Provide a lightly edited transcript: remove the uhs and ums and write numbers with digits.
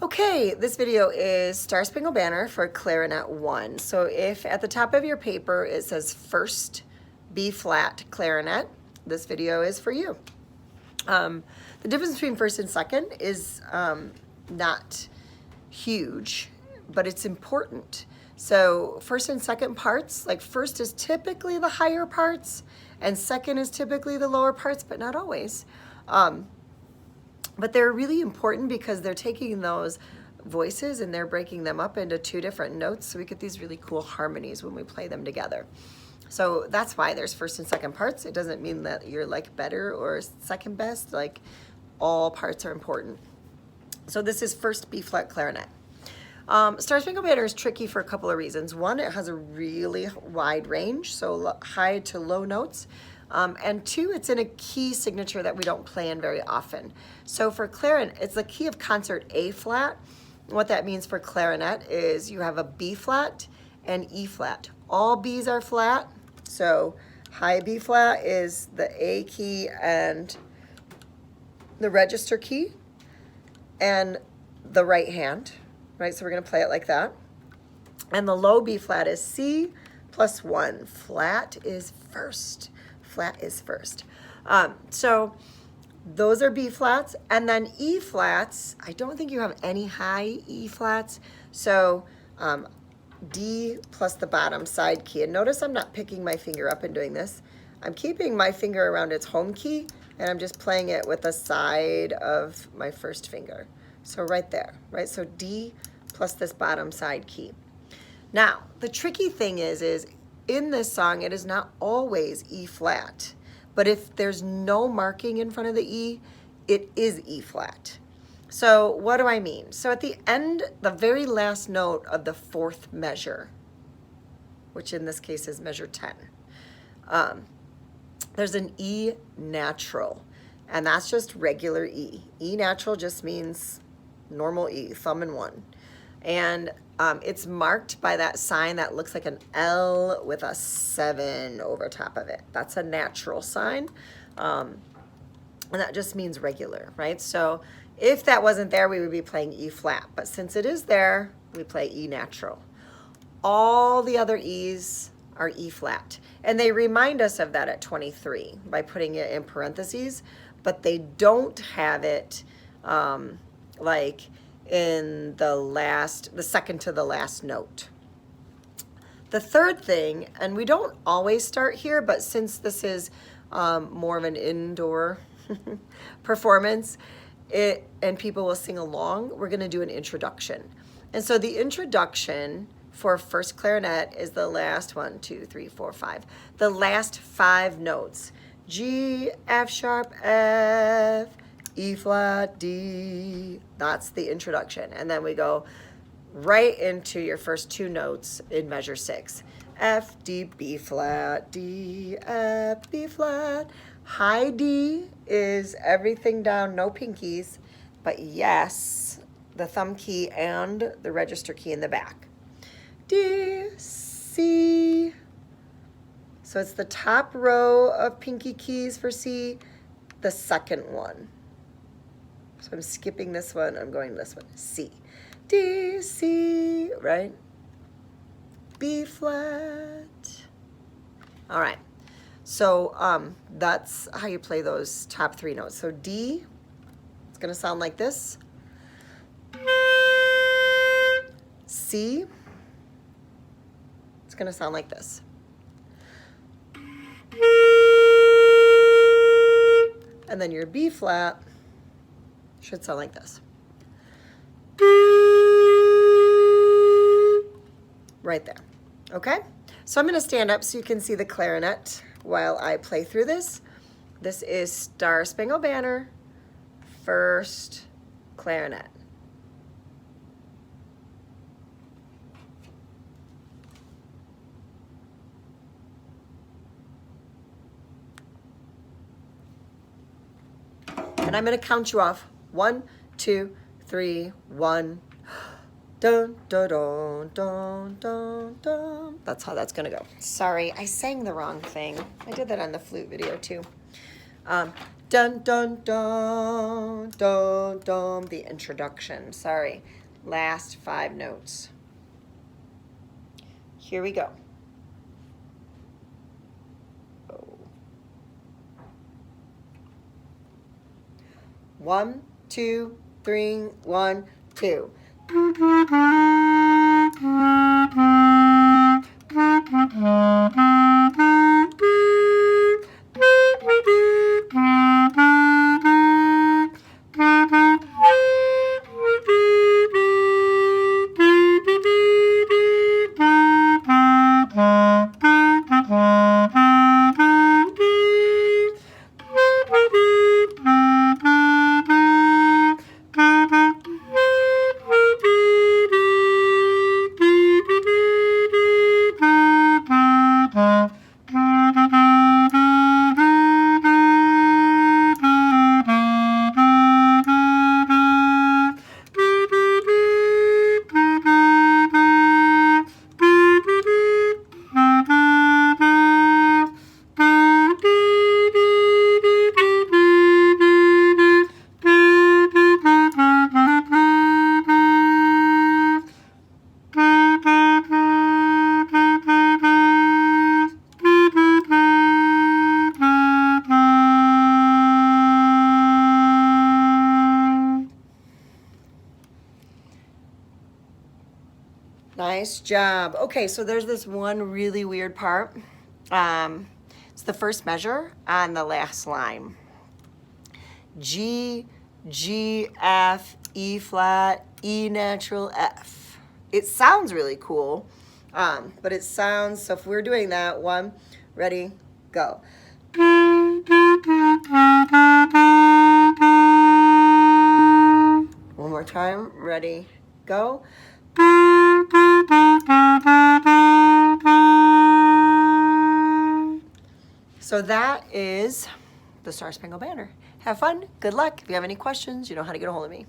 Okay, this video is Star Spangled Banner for Clarinet 1. So if at the top of your paper it says first B flat clarinet, this video is for you. The difference between first and second is not huge, but it's important. So first and second parts, like first is typically the higher parts and second is typically the lower parts, but not always. But they're really important because they're taking those voices and they're breaking them up into two different notes, so we get these really cool harmonies when we play them together. So that's why there's first and second parts. It doesn't mean that you're like better or second best, like all parts are important. So this is first B flat clarinet. Star Spangled Banner is tricky for a couple of reasons. One, it has a really wide range, so high to low notes. And two, it's in a key signature that we don't play in very often. So for clarinet, it's the key of concert A flat. What that means for clarinet is you have a B flat and E flat. All B's are flat, so high B flat is the A key and the register key and the right hand, right? So we're gonna play it like that. And the low B flat is C plus 1. Flat is first. Flat is first. So those are B flats, and then E flats, I don't think you have any high E flats, so D plus the bottom side key. And notice I'm not picking my finger up and doing this. I'm keeping my finger around its home key, and I'm just playing it with the side of my first finger. So right there, right? So D plus this bottom side key. Now, the tricky thing is in this song, it is not always E flat, but if there's no marking in front of the E, it is E flat. So what do I mean? So at the end, the very last note of the fourth measure, which in this case is measure 10, there's an E natural, and that's just regular E. E natural just means normal E, thumb and 1. And it's marked by that sign that looks like an L with a 7 over top of it. That's a natural sign. And that just means regular, right? So if that wasn't there, we would be playing E flat. But since it is there, we play E natural. All the other E's are E flat. And they remind us of that at 23 by putting it in parentheses, but they don't have it like in the second to the last note. The third thing, and we don't always start here, but since this is more of an indoor performance, and people will sing along, we're gonna do an introduction. And so the introduction for first clarinet is the last 1, 2, 3, 4, 5. The last 5 notes. G, F sharp, F, E flat, D. That's the introduction. And then we go right into your first 2 notes in measure 6. F, D, B flat, D, F, B flat. High D is everything down, no pinkies, but yes, the thumb key and the register key in the back. D, C. So it's the top row of pinky keys for C, the second one. So I'm skipping this one, I'm going this one. C, D, C, right? B flat. All right, so that's how you play those top 3 notes. So D, it's gonna sound like this. C, it's gonna sound like this. And then your B flat should sound like this. Right there, okay? So I'm gonna stand up so you can see the clarinet while I play through this. This is Star Spangled Banner, first clarinet. And I'm gonna count you off. 1, 2, 3, 1. Dun, dun, dun, dun, dun, dun. That's how that's gonna go. Sorry, I sang the wrong thing. I did that on the flute video too. Dun, dun, dun, dun, dun. The introduction. Sorry. Last 5 notes. Here we go. Oh. 1, 2, 3, 1, 2. Nice job. Okay, so there's this one really weird part. It's the first measure on the last line. G, G, F, E flat, E natural, F. It sounds really cool, but it sounds, so if we're doing that, 1, ready, go. One more time, ready, go. So that is the Star Spangled Banner. Have fun. Good luck. If you have any questions, you know how to get a hold of me.